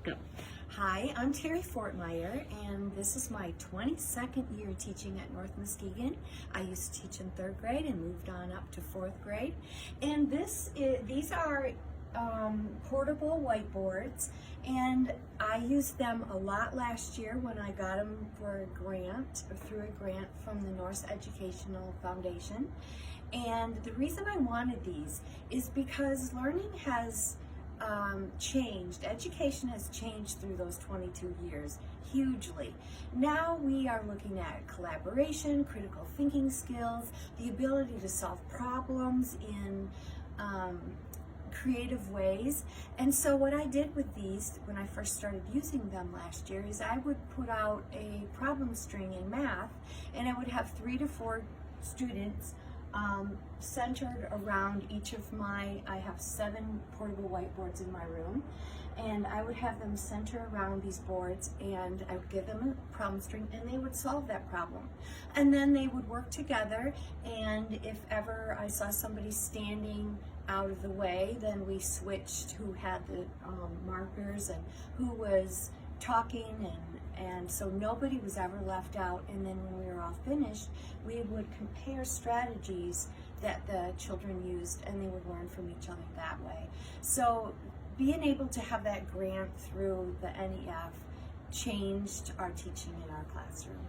Go. Hi, I'm Terry Fortmeyer, and this is my 22nd year teaching at North Muskegon. I used to teach in 3rd grade and moved on up to 4th grade. And these are portable whiteboards, and I used them a lot last year when I got them for a grant, or through a grant from the Norse Educational Foundation. And the reason I wanted these is because learning has changed. Education has changed through those 22 years hugely. Now we are looking at collaboration, critical thinking skills, the ability to solve problems in creative ways. And so what I did with these when I first started using them last year is I would put out a problem string in math, and I would have 3 to 4 students centered around each of I have 7 portable whiteboards in my room, and I would have them center around these boards, and I would give them a problem string and they would solve that problem. And then they would work together, and if ever I saw somebody standing out of the way, then we switched who had the markers and who was talking, and so nobody was ever left out. And then when we were all finished, we would compare strategies that the children used, and they would learn from each other that way. So being able to have that grant through the NEF changed our teaching in our classroom.